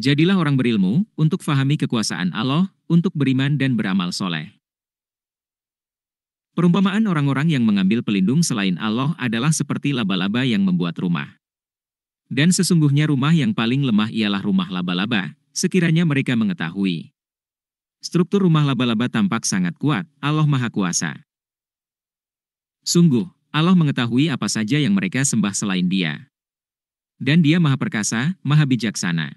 Jadilah orang berilmu untuk fahami kekuasaan Allah, untuk beriman dan beramal soleh. Perumpamaan orang-orang yang mengambil pelindung selain Allah adalah seperti laba-laba yang membuat rumah. Dan sesungguhnya rumah yang paling lemah ialah rumah laba-laba, sekiranya mereka mengetahui. Struktur rumah laba-laba tampak sangat kuat, Allah Maha Kuasa. Sungguh, Allah mengetahui apa saja yang mereka sembah selain Dia. Dan Dia Maha Perkasa, Maha Bijaksana.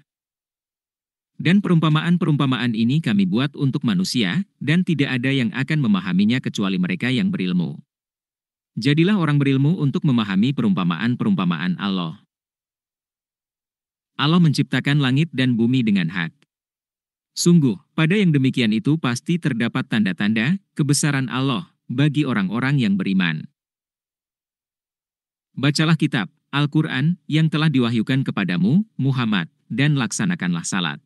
Dan perumpamaan-perumpamaan ini kami buat untuk manusia, dan tidak ada yang akan memahaminya kecuali mereka yang berilmu. Jadilah orang berilmu untuk memahami perumpamaan-perumpamaan Allah. Allah menciptakan langit dan bumi dengan hak. Sungguh, pada yang demikian itu pasti terdapat tanda-tanda kebesaran Allah bagi orang-orang yang beriman. Bacalah kitab Al-Quran yang telah diwahyukan kepadamu, Muhammad, dan laksanakanlah salat.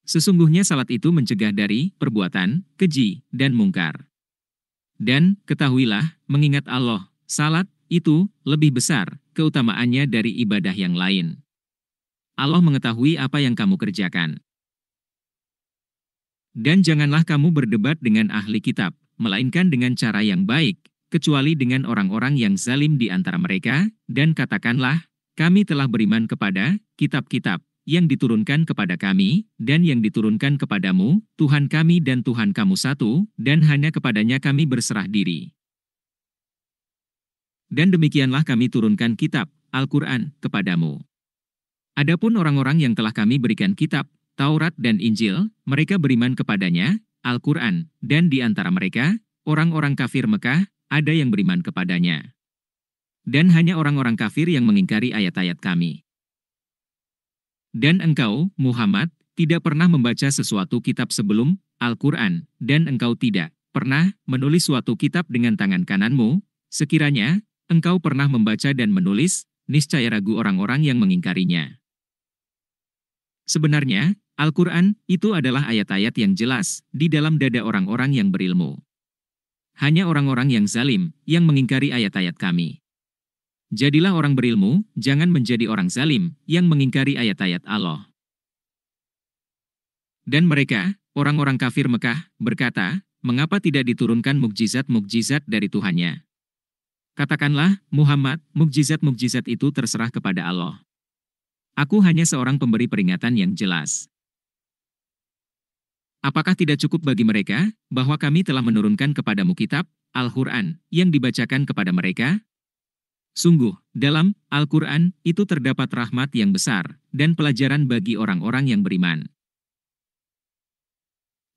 Sesungguhnya salat itu mencegah dari perbuatan keji dan mungkar. Dan ketahuilah, mengingat Allah, salat itu lebih besar keutamaannya dari ibadah yang lain. Allah mengetahui apa yang kamu kerjakan. Dan janganlah kamu berdebat dengan ahli kitab, melainkan dengan cara yang baik, kecuali dengan orang-orang yang zalim di antara mereka, dan katakanlah, kami telah beriman kepada kitab-kitab yang diturunkan kepada kami, dan yang diturunkan kepadamu, Tuhan kami dan Tuhan kamu satu, dan hanya kepadanya kami berserah diri. Dan demikianlah kami turunkan kitab, Al-Quran, kepadamu. Adapun orang-orang yang telah kami berikan kitab, Taurat dan Injil, mereka beriman kepadanya, Al-Quran, dan di antara mereka, orang-orang kafir Mekah, ada yang beriman kepadanya. Dan hanya orang-orang kafir yang mengingkari ayat-ayat kami. Dan engkau, Muhammad, tidak pernah membaca sesuatu kitab sebelum Al-Quran, dan engkau tidak pernah menulis suatu kitab dengan tangan kananmu, sekiranya engkau pernah membaca dan menulis, niscaya ragu orang-orang yang mengingkarinya. Sebenarnya, Al-Quran itu adalah ayat-ayat yang jelas di dalam dada orang-orang yang berilmu. Hanya orang-orang yang zalim yang mengingkari ayat-ayat kami. Jadilah orang berilmu, jangan menjadi orang zalim yang mengingkari ayat-ayat Allah. Dan mereka, orang-orang kafir Mekah, berkata, mengapa tidak diturunkan mukjizat-mukjizat dari Tuhannya? Katakanlah, Muhammad, mukjizat-mukjizat itu terserah kepada Allah. Aku hanya seorang pemberi peringatan yang jelas. Apakah tidak cukup bagi mereka, bahwa kami telah menurunkan kepadamu kitab, Al-Quran, yang dibacakan kepada mereka? Sungguh, dalam Al-Quran itu terdapat rahmat yang besar, dan pelajaran bagi orang-orang yang beriman.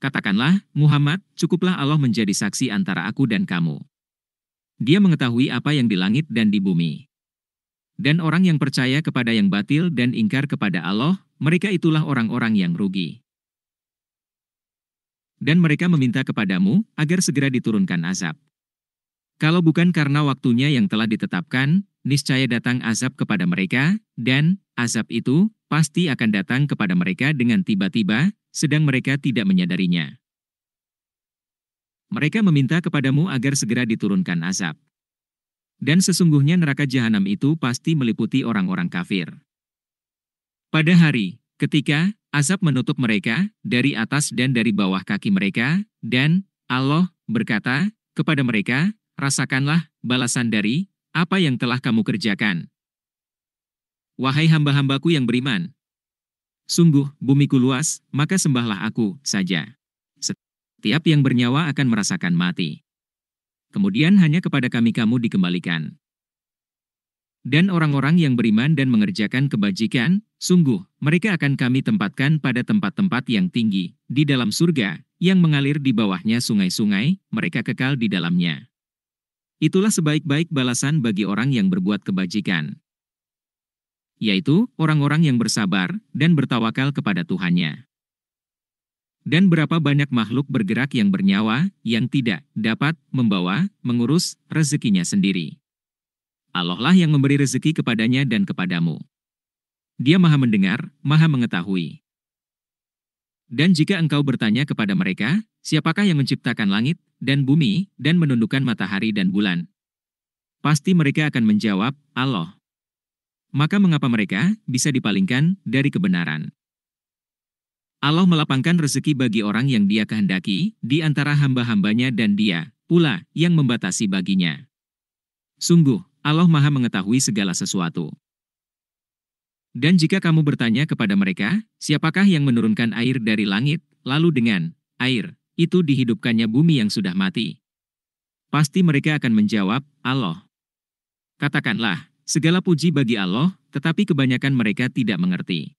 Katakanlah, Muhammad, cukuplah Allah menjadi saksi antara aku dan kamu. Dia mengetahui apa yang di langit dan di bumi. Dan orang yang percaya kepada yang batil dan ingkar kepada Allah, mereka itulah orang-orang yang rugi. Dan mereka meminta kepadamu, agar segera diturunkan azab. Kalau bukan karena waktunya yang telah ditetapkan, niscaya datang azab kepada mereka, dan azab itu pasti akan datang kepada mereka dengan tiba-tiba, sedang mereka tidak menyadarinya. Mereka meminta kepadamu agar segera diturunkan azab. Dan sesungguhnya neraka jahanam itu pasti meliputi orang-orang kafir. Pada hari, ketika azab menutup mereka dari atas dan dari bawah kaki mereka, dan Allah berkata kepada mereka, rasakanlah balasan dari apa yang telah kamu kerjakan. Wahai hamba-hambaku yang beriman, sungguh bumiku luas, maka sembahlah aku saja. Setiap yang bernyawa akan merasakan mati. Kemudian hanya kepada kami kamu dikembalikan. Dan orang-orang yang beriman dan mengerjakan kebajikan, sungguh mereka akan kami tempatkan pada tempat-tempat yang tinggi, di dalam surga, yang mengalir di bawahnya sungai-sungai, mereka kekal di dalamnya. Itulah sebaik-baik balasan bagi orang yang berbuat kebajikan. Yaitu, orang-orang yang bersabar dan bertawakal kepada Tuhannya. Dan berapa banyak makhluk bergerak yang bernyawa, yang tidak dapat membawa, mengurus rezekinya sendiri. Allah lah yang memberi rezeki kepadanya dan kepadamu. Dia Maha mendengar, Maha mengetahui. Dan jika engkau bertanya kepada mereka, siapakah yang menciptakan langit dan bumi, dan menundukkan matahari dan bulan? Pasti mereka akan menjawab, Allah. Maka mengapa mereka bisa dipalingkan dari kebenaran? Allah melapangkan rezeki bagi orang yang Dia kehendaki di antara hamba-hambanya dan Dia pula yang membatasi baginya. Sungguh, Allah Maha mengetahui segala sesuatu. Dan jika kamu bertanya kepada mereka, siapakah yang menurunkan air dari langit, lalu dengan air itu dihidupkannya bumi yang sudah mati? Pasti mereka akan menjawab, Allah. Katakanlah, segala puji bagi Allah, tetapi kebanyakan mereka tidak mengerti.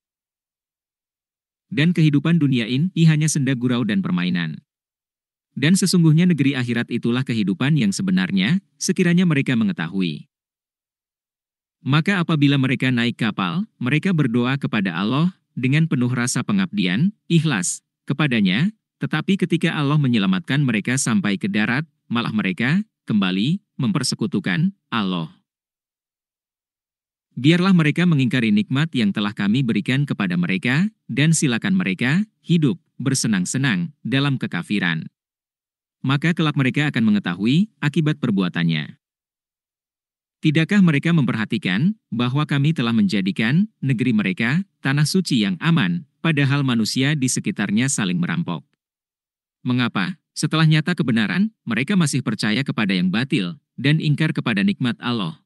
Dan kehidupan dunia ini hanya senda gurau dan permainan. Dan sesungguhnya negeri akhirat itulah kehidupan yang sebenarnya, sekiranya mereka mengetahui. Maka apabila mereka naik kapal, mereka berdoa kepada Allah dengan penuh rasa pengabdian, ikhlas, kepadanya, tetapi ketika Allah menyelamatkan mereka sampai ke darat, malah mereka kembali mempersekutukan Allah. Biarlah mereka mengingkari nikmat yang telah kami berikan kepada mereka, dan silakan mereka hidup bersenang-senang dalam kekafiran. Maka kelak mereka akan mengetahui akibat perbuatannya. Tidakkah mereka memperhatikan bahwa kami telah menjadikan negeri mereka tanah suci yang aman, padahal manusia di sekitarnya saling merampok? Mengapa, setelah nyata kebenaran, mereka masih percaya kepada yang batil dan ingkar kepada nikmat Allah?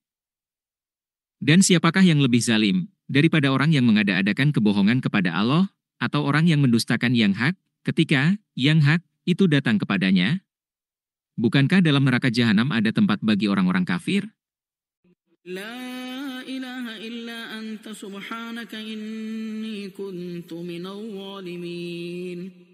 Dan siapakah yang lebih zalim daripada orang yang mengada-adakan kebohongan kepada Allah, atau orang yang mendustakan yang hak, ketika yang hak itu datang kepadanya? Bukankah dalam neraka jahanam ada tempat bagi orang-orang kafir? La ilaha illa anta subhanaka inni kuntu minadh dhalimin.